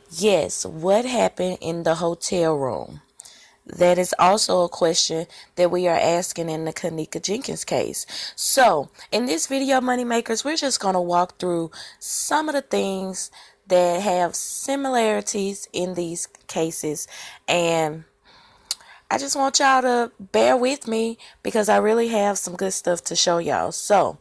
Yes, what happened in the hotel room? That is also a question that we are asking in the Kenneka Jenkins case. So, in this video, Moneymakers, we're just going to walk through some of the things that have similarities in these cases. And I just want y'all to bear with me because I really have some good stuff to show y'all. So,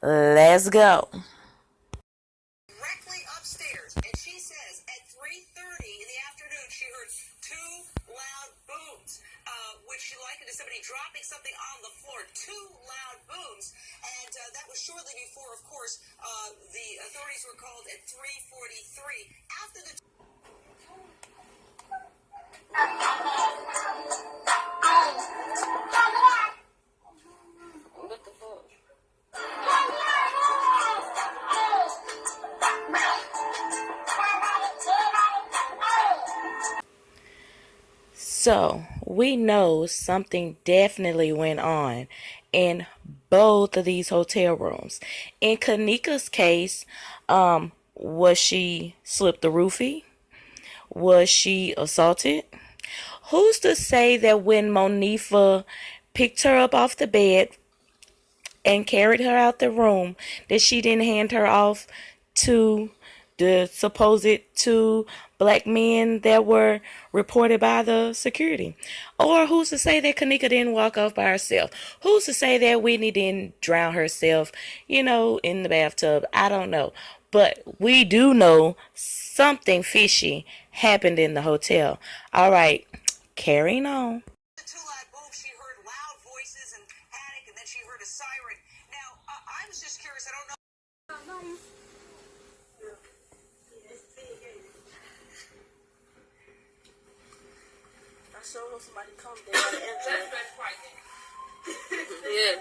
let's go. Directly upstairs, and she says at 3:30 in the afternoon she heard two loud booms, which she likened to somebody dropping something on the floor. Two loud booms, and that was shortly before, of course, the authorities were called at 3:43 after the. What the fuck? So, we know something definitely went on in both of these hotel rooms. In Kenneka's case, was she slipped the roofie? Was she assaulted? Who's to say that when Monifa picked her up off the bed and carried her out the room that she didn't hand her off to the supposed two black men that were reported by the security? Or who's to say that Kenneka didn't walk off by herself? Who's to say that Whitney didn't drown herself, in the bathtub? I don't know. But we do know something fishy happened in the hotel. All right, carrying on. Two loud booms. She heard loud voices and panic, and then she heard a siren. Now, I was just curious. I don't know. I saw somebody come down and enter. Yeah.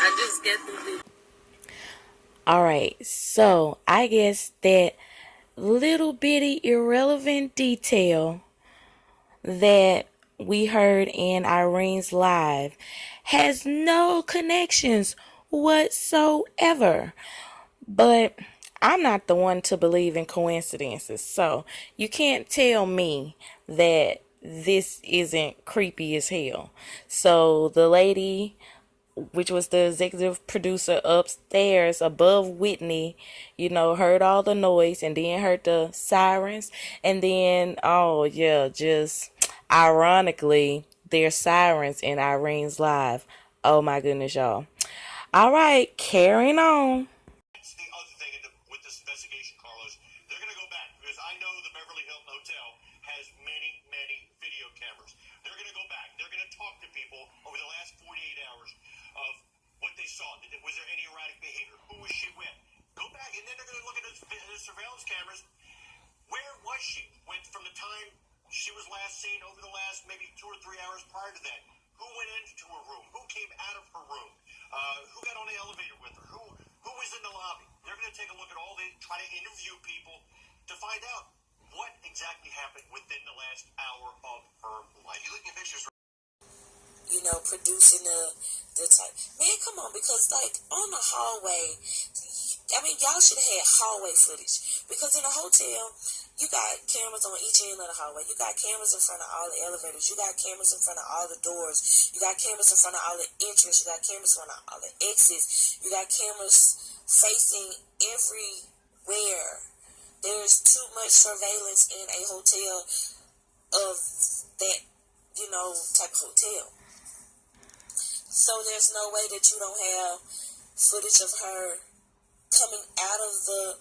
I just get the. All right, so I guess that little bitty irrelevant detail that we heard in Irene's live has no connections whatsoever. But I'm not the one to believe in coincidences, so you can't tell me that this isn't creepy as hell. So the lady, which was the executive producer upstairs above Whitney, heard all the noise and then heard the sirens. And then, oh yeah, just ironically, there's sirens in Irene's live. Oh my goodness, y'all. All right, carrying on. That's the other thing with this investigation, Carlos. They're going to go back because I know the Beverly Hilton Hotel has many, many video cameras. They're going to go back. They're going to talk to people over the last 48 hours of what they saw. Was there any erratic behavior? Who was she with? Go back, and then they're going to look at the surveillance cameras. Where was she? Went from the time she was last seen over the last maybe 2 or 3 hours prior to that. Who went into her room? Who came out of her room? Who got on the elevator with her? Who was in the lobby? They're going to take a look at all try to interview people to find out what exactly happened within the last hour of her life. You look at pictures. Producing the type. Man, come on, because on the hallway, y'all should have had hallway footage. Because in a hotel, you got cameras on each end of the hallway. You got cameras in front of all the elevators. You got cameras in front of all the doors. You got cameras in front of all the entrances. You got cameras in front of all the exits. You got cameras facing everywhere. There's too much surveillance in a hotel of that, type of hotel. So there's no way that you don't have footage of her coming out of the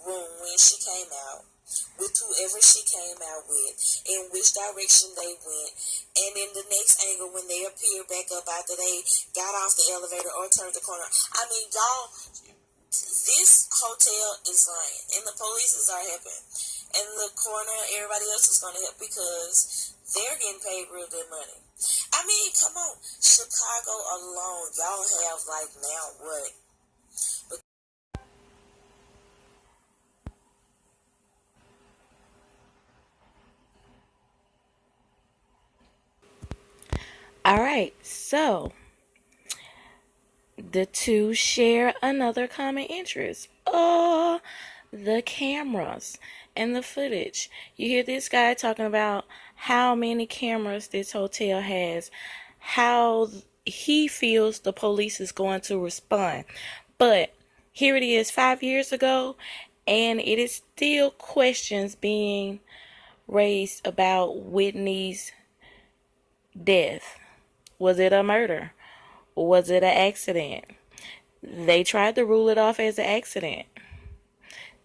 room when she came out, with whoever she came out with, in which direction they went, and in the next angle when they appeared back up after they got off the elevator or turned the corner. Y'all, this hotel is lying, and the police are helping, and the coroner and everybody else is going to help because they're getting paid real good money. Come on, Chicago alone, y'all have now what? All right, so the two share another common interest. The cameras and the footage. You hear this guy talking about how many cameras this hotel has, how he feels the police is going to respond. But here it is 5 years ago, and it is still questions being raised about Whitney's death. Was it a murder? Was it an accident? They tried to rule it off as an accident.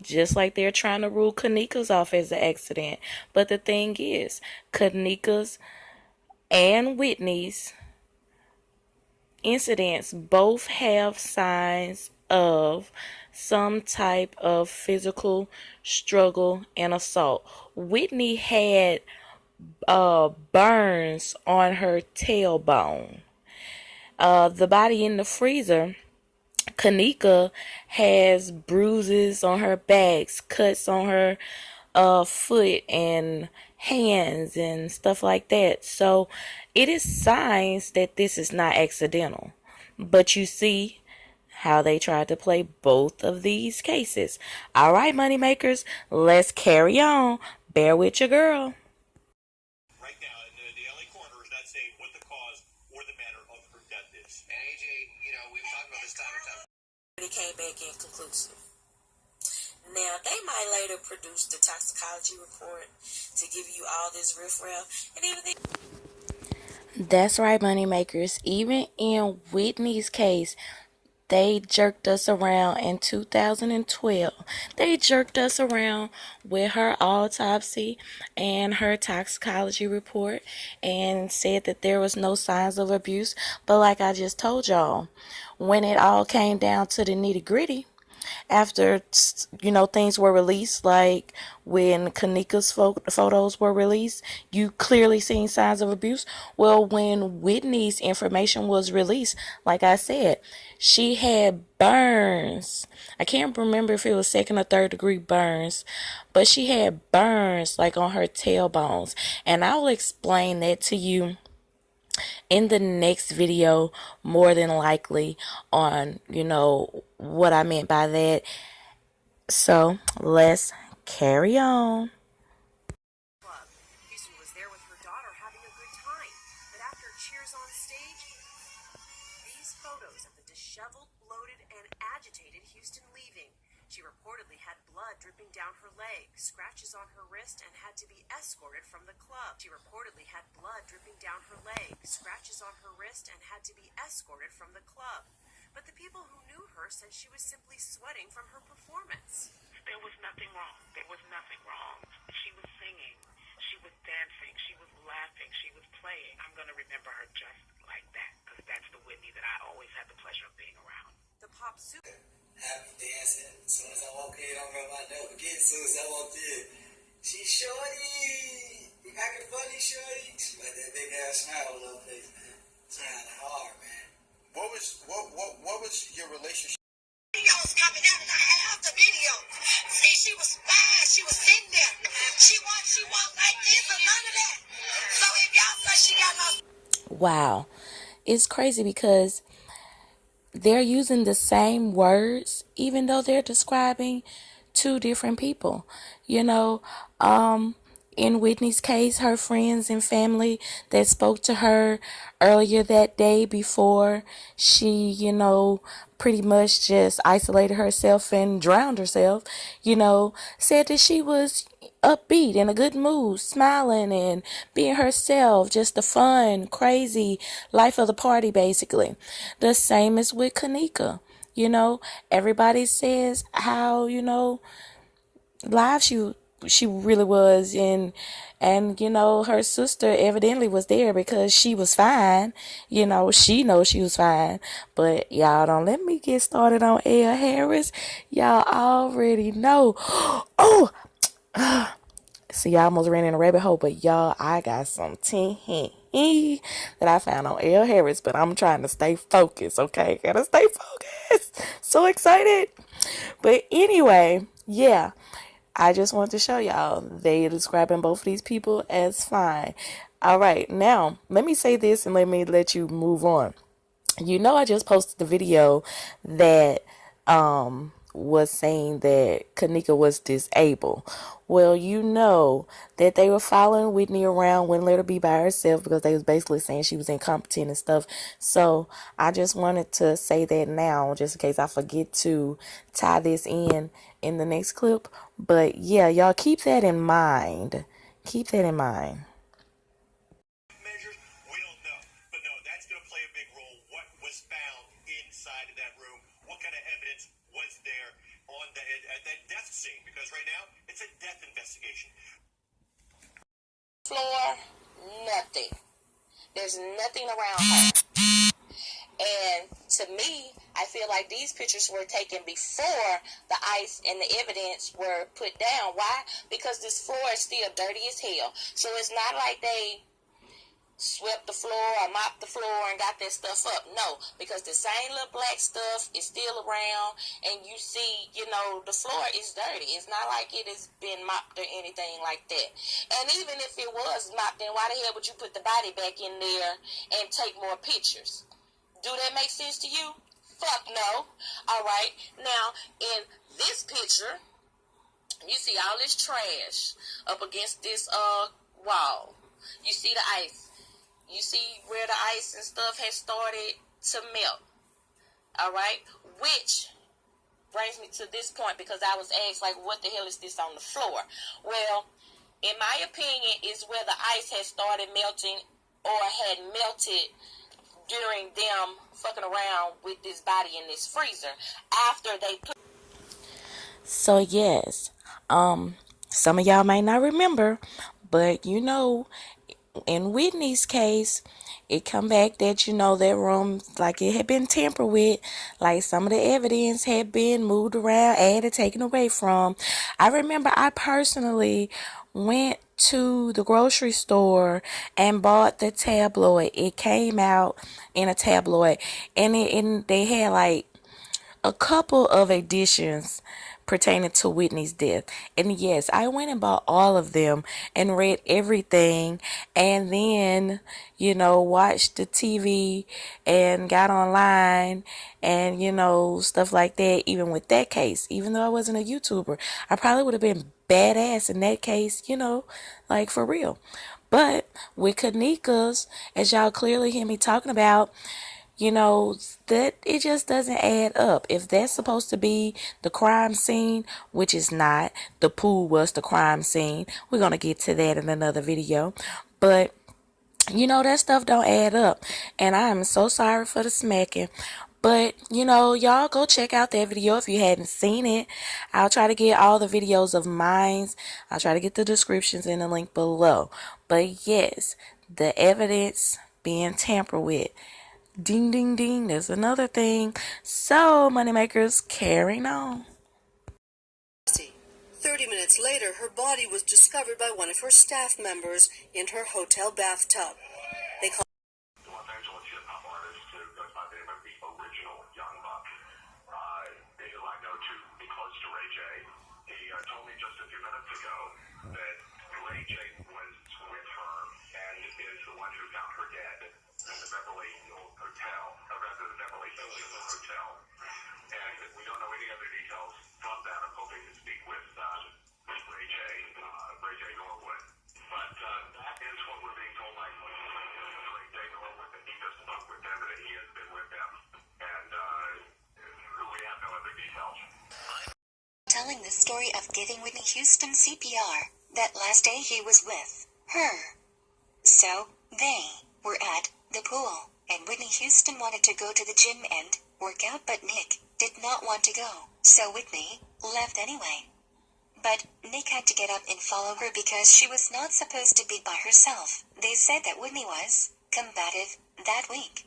Just like they're trying to rule Kenneka's off as an accident. But the thing is, Kenneka's and Whitney's incidents both have signs of some type of physical struggle and assault. Whitney had burns on her tailbone. The body in the freezer, Kenneka has bruises on her backs, cuts on her foot and hands and stuff like that. So it is signs that this is not accidental. But you see how they tried to play both of these cases. All right, moneymakers, let's carry on. Bear with your girl. Right now, in the LA coroner is not saying what the cause or the manner of her death is. And AJ, we've talked about this time and time. But it came back inconclusive. Now, they might later produce the toxicology report to give you all this riffraff and everything. That's right, moneymakers. Even in Whitney's case, they jerked us around in 2012. They jerked us around with her autopsy and her toxicology report and said that there was no signs of abuse. But like I just told y'all, when it all came down to the nitty gritty, after things were released, like when Kenneka's photos were released, you clearly seen signs of abuse. Well, when Whitney's information was released, like I said, she had burns. I can't remember if it was 2nd or 3rd degree burns, but she had burns like on her tailbones, and I will explain that to you in the next video, more than likely, on what I meant by that. So let's carry on. Houston was there with her daughter having a good time, but after cheers on stage, these photos of the disheveled, bloated, and agitated Houston leaving. She reportedly had blood dripping down her leg, scratches on her wrist, and had to be escorted from the club. She reportedly had blood dripping down her leg, scratches on her wrist, and had to be escorted from the club. But the people who knew her said she was simply sweating from her performance. There was nothing wrong. There was nothing wrong. She was singing. She was dancing. She was laughing. She was playing. I'm going to remember her just like that, because that's the Whitney that I always had the pleasure of being around. The pop super. Happy dancing. As soon as I walk in, I'm gonna never forget. As soon as I walked in, she shorty. You acting funny, shorty. She got that big ass smile on her face, man. Trying hard, man. What was your relationship? Videos coming out, and I have the video. See, she was fine. She was sitting there. She walked like this or none of that. So if y'all say she got no. Wow. It's crazy because they're using the same words, even though they're describing two different people. In Whitney's case, her friends and family that spoke to her earlier that day before she, pretty much just isolated herself and drowned herself, said that she was upbeat, in a good mood, smiling and being herself, just the fun, crazy life of the party, basically. The same as with Kenneka. Everybody says how, live she really was, and her sister evidently was there because she was fine. She knows she was fine. But y'all don't let me get started on Elle Harris. Y'all already know. Oh, see, I almost ran in a rabbit hole, but y'all, I got some tea that I found on Elle Harris, but I'm trying to stay focused, okay? Gotta stay focused. So excited. But anyway, yeah, I just wanted to show y'all they describing both of these people as fine. All right, now let me say this and let you move on. You know, I just posted the video that was saying that Kenneka was disabled. Well, you know that they were following Whitney around, wouldn't let her be by herself because they was basically saying she was incompetent and stuff. So I just wanted to say that now, just in case I forget to tie this in the next clip. But yeah, y'all keep that in mind. Keep that in mind. Measures, we don't know. But no, that's going to play a big role. What was found inside of that room? What kind of evidence was there on at that death scene? Because right now, it's a death investigation. Floor, nothing. There's nothing around her. And to me, I feel like these pictures were taken before the ice and the evidence were put down. Why? Because this floor is still dirty as hell. So it's not like they swept the floor or mopped the floor and got that stuff up. No, because the same little black stuff is still around, and you see, you know, the floor is dirty. It's not like it has been mopped or anything like that. And even if it was mopped, then why the hell would you put the body back in there and take more pictures? Do that make sense to you? Fuck no. All right. Now, in this picture, you see all this trash up against this wall. You see the ice. You see where the ice and stuff has started to melt. All right? Which brings me to this point, because I was asked, like, what the hell is this on the floor? Well, in my opinion, is where the ice has started melting or had melted during them fucking around with this body in this freezer after they put. So yes, some of y'all might not remember, but you know, in Whitney's case, it come back that, you know, that room, like, it had been tampered with, like some of the evidence had been moved around, added, taken away from. I remember I personally went to the grocery store and bought the tabloid. It came out in a tabloid, and they had like a couple of editions pertaining to Whitney's death. And yes, I went and bought all of them and read everything, and then, you know, watched the TV and got online and, you know, stuff like that. Even with that case, even though I wasn't a YouTuber, I probably would have been badass in that case, you know, like for real. But with Kenneka's, as y'all clearly hear me talking about, you know, that it just doesn't add up. If that's supposed to be the crime scene, which is not, the pool was the crime scene. We're going to get to that in another video. But, you know, that stuff don't add up. And I am so sorry for the smacking. But, you know, y'all go check out that video if you hadn't seen it. I'll try to get all the videos of mine. I'll try to get the descriptions in the link below. But yes, the evidence being tampered with. Ding, ding, ding. There's another thing. So, moneymakers, carrying on. 30 minutes later, her body was discovered by one of her staff members in her hotel bathtub. They called Los Angeles hip-hop artist who goes by the name of the original Young Buck. I know to be close to Ray J. He told me just a few minutes ago that Ray J was with her and is the one who found her dead in the Beverly Hills Hotel, or rather the Beverly Hills Hotel. And we don't know any other details from that. I'm hoping to speak with Ray J Norwood. But that is what we're being told by Ray J Norwood, that he just spoke with them and that he has been with them. And we have no other details. Telling the story of giving Whitney Houston CPR that last day he was with her. So, they were at the pool, and Whitney Houston wanted to go to the gym and work out, but Nick did not want to go, so Whitney left anyway. But Nick had to get up and follow her because she was not supposed to be by herself. They said that Whitney was combative that week.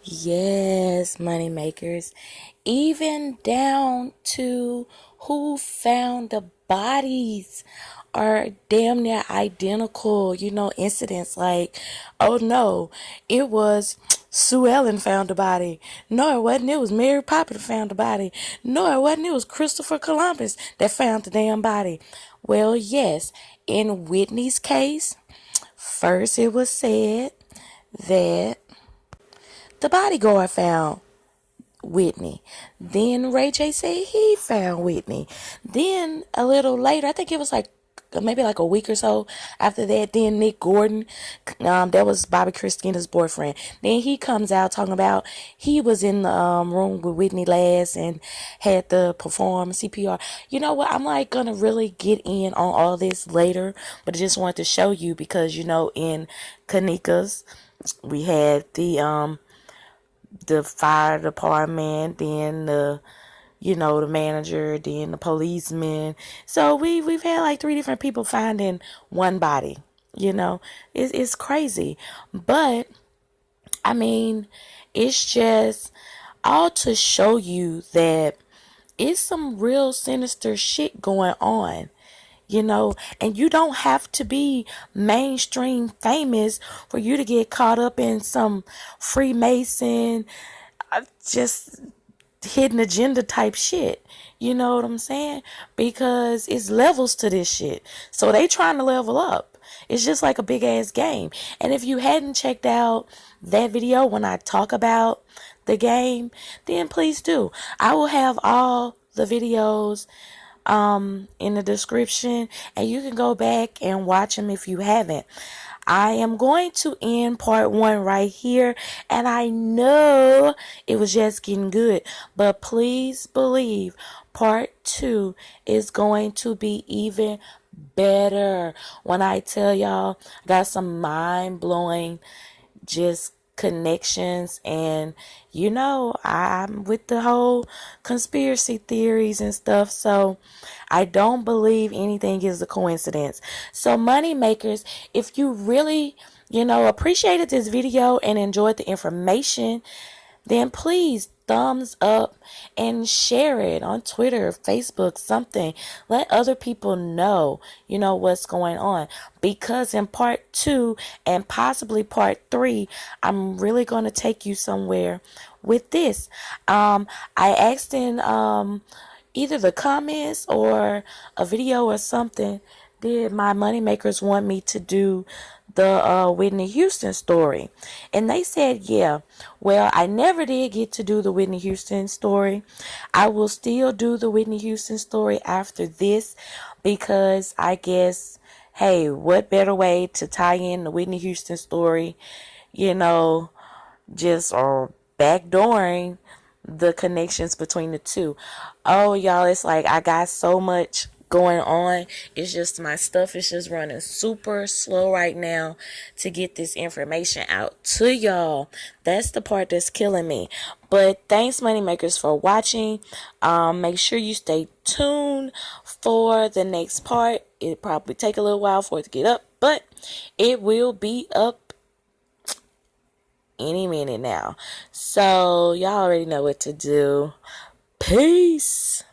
Yes, moneymakers. Even down to who found the bodies are damn near identical, incidents. Like, oh no, it was Sue Ellen found the body. No, it wasn't. It was Mary Poppins found the body. No, it wasn't. It was Christopher Columbus that found the damn body. Well, yes, in Whitney's case, first it was said that the bodyguard found Whitney. Then Ray J said he found Whitney. Then a little later, I think it was like maybe like a week or so after that, then Nick Gordon, that was Bobby Christina's boyfriend. Then he comes out talking about he was in the room with Whitney last and had to perform CPR. You know what? I'm like gonna really get in on all this later, but I just wanted to show you because in Kenneka's we had the fire department, then the manager, then the policeman. So we've had like 3 different people finding one body. It's crazy, but I mean, it's just all to show you that it's some real sinister shit going on. And you don't have to be mainstream famous for you to get caught up in some Freemason, just hidden agenda type shit. You know what I'm saying? Because it's levels to this shit. So they trying to level up. It's just like a big ass game. And if you hadn't checked out that video when I talk about the game, then please do. I will have all the videos in the description, and you can go back and watch them if you haven't. I am going to end part 1 right here, and I know it was just getting good, but please believe part 2 is going to be even better. When I tell y'all, I got some mind-blowing just connections, and I'm with the whole conspiracy theories and stuff, so I don't believe anything is a coincidence. So money makers, if you really appreciated this video and enjoyed the information, then please thumbs up and share it on Twitter, Facebook, something. Let other people know, what's going on. Because in part 2 and possibly part 3, I'm really going to take you somewhere with this. I asked in either the comments or a video or something, did my moneymakers want me to do the Whitney Houston story? And they said, yeah. Well, I never did get to do the Whitney Houston story. I will still do the Whitney Houston story after this because I guess, hey, what better way to tie in the Whitney Houston story, just or backdooring the connections between the two. Oh, y'all, it's like I got so much going on. It's just my stuff is just running super slow right now to get this information out to y'all. That's the part that's killing me. But thanks, moneymakers, for watching. Make sure you stay tuned for the next part. It'll probably take a little while for it to get up, but it will be up any minute now. So y'all already know what to do. Peace.